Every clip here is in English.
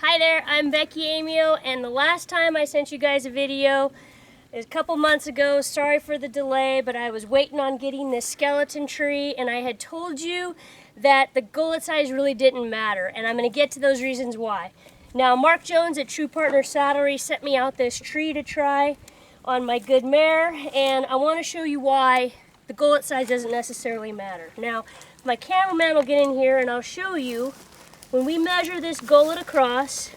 Hi there, I'm Becky Amio, and the last time I sent you guys a video is a couple months ago. Sorry for the delay, but I was waiting on getting this skeleton tree, and I had told you that the gullet size really didn't matter, and I'm going to get to those reasons why. Now, Mark Jones at True Partner Saddlery sent me out this tree to try on my good mare, and I want to show you why the gullet size doesn't necessarily matter. Now, my cameraman will get in here and I'll show you. When we measure this gullet across,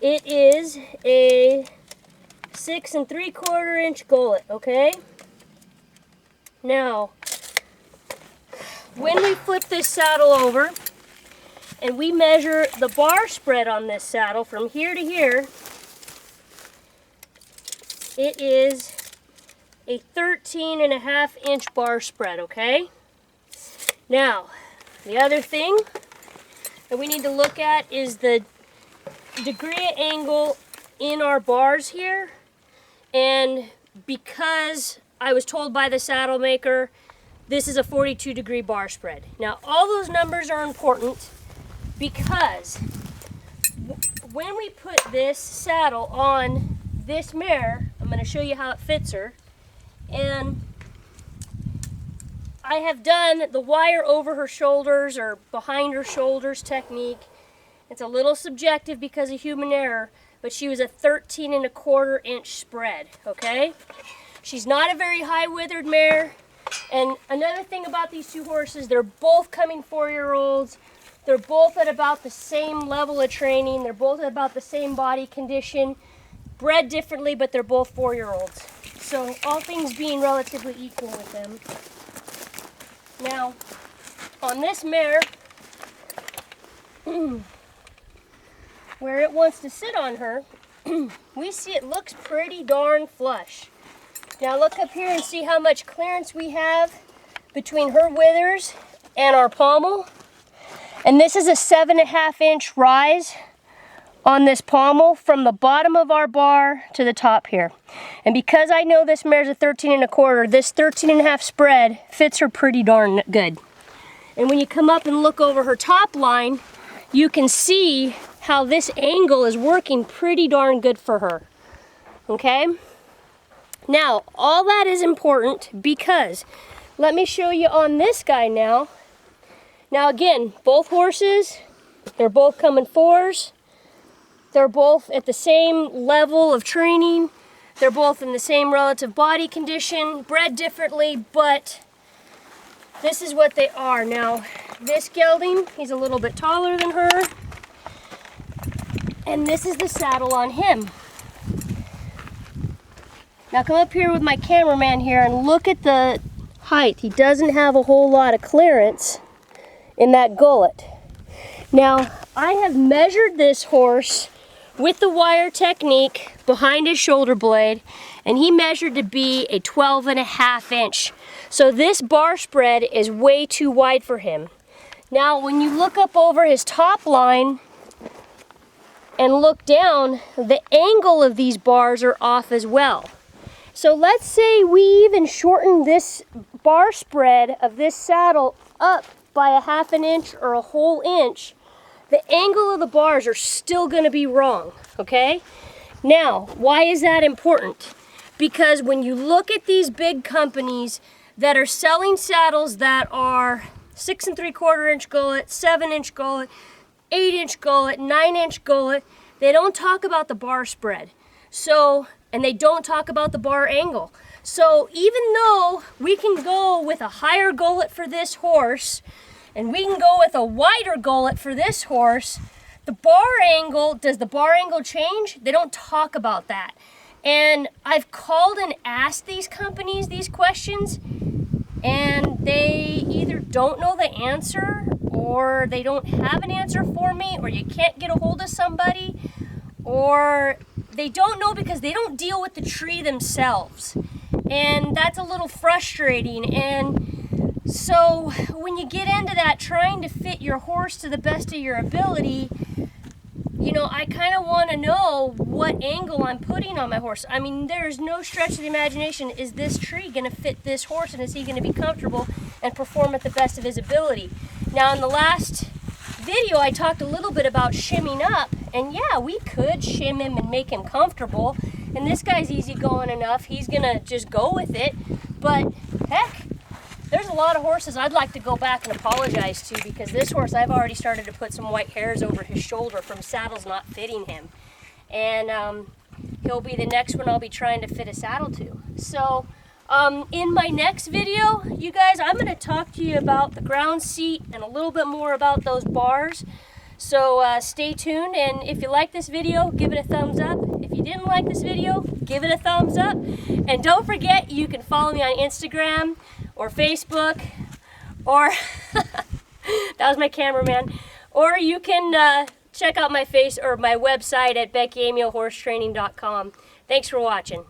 it is a 6 3/4 inch gullet, okay? Now, when we flip this saddle over and we measure the bar spread on this saddle from here to here, it is a 13.5 inch bar spread, okay? Now, the other thing that we need to look at is the degree of angle in our bars here. And because I was told by the saddle maker, this is a 42-degree bar spread. Now, all those numbers are important because when we put this saddle on this mare, I'm going to show you how it fits her. And I have done the wire over her shoulders or behind her shoulders technique. It's a little subjective because of human error, but she was a 13 1/4 inch spread, okay? She's not a very high withered mare. And another thing about these two horses, they're both coming 4-year-olds. They're both at about the same level of training. They're both at about the same body condition, bred differently, but they're both 4-year-olds. So all things being relatively equal with them. Now, on this mare, where it wants to sit on her, we see it looks pretty darn flush. Now look up here and see how much clearance we have between her withers and our pommel. And this is a 7.5 inch rise on this pommel from the bottom of our bar to the top here. And because I know this mare's a 13 1/4, this 13.5 spread fits her pretty darn good. And when you come up and look over her top line, you can see how this angle is working pretty darn good for her. Okay? Now, all that is important because, let me show you on this guy now. Now again, both horses, they're both coming 4s. They're both at the same level of training. They're both in the same relative body condition, bred differently, but this is what they are. Now, this gelding, he's a little bit taller than her, and this is the saddle on him. Now come up here with my cameraman here and look at the height. He doesn't have a whole lot of clearance in that gullet. Now, I have measured this horse with the wire technique behind his shoulder blade, and he measured to be a 12.5 inch. So this bar spread is way too wide for him. Now, when you look up over his top line and look down, the angle of these bars are off as well. So let's say we even shorten this bar spread of this saddle up by a 1/2 inch or a whole inch, the angle of the bars are still going to be wrong, okay? Now, why is that important? Because when you look at these big companies that are selling saddles that are 6 3/4 inch gullet, 7 inch gullet, 8 inch gullet, 9 inch gullet, they don't talk about the bar spread. So, and they don't talk about the bar angle. So even though we can go with a higher gullet for this horse, and we can go with a wider gullet for this horse, the bar angle, does the bar angle change? They don't talk about that. And I've called and asked these companies these questions, and they either don't know the answer, or they don't have an answer for me, or you can't get a hold of somebody, or they don't know because they don't deal with the tree themselves. And that's a little frustrating. And so when you get into that, trying to fit your horse to the best of your ability, you know, I kind of want to know what angle I'm putting on my horse. I mean, there's no stretch of the imagination. Is this tree going to fit this horse, and is he going to be comfortable and perform at the best of his ability? Now, in the last video, I talked a little bit about shimming up, and yeah, we could shim him and make him comfortable, and this guy's easygoing enough, he's gonna just go with it, but heck, there's a lot of horses I'd like to go back and apologize to, because this horse, I've already started to put some white hairs over his shoulder from saddles not fitting him, and he'll be the next one I'll be trying to fit a saddle to. So in my next video, you guys, I'm going to talk to you about the ground seat and a little bit more about those bars. So stay tuned, and if you like this video, give it a thumbs up. If you didn't like this video, give it a thumbs up. And don't forget, you can follow me on Instagram or Facebook, or that was my cameraman, or you can check out my my website at BeckyAmioHorseTraining.com. Thanks for watching.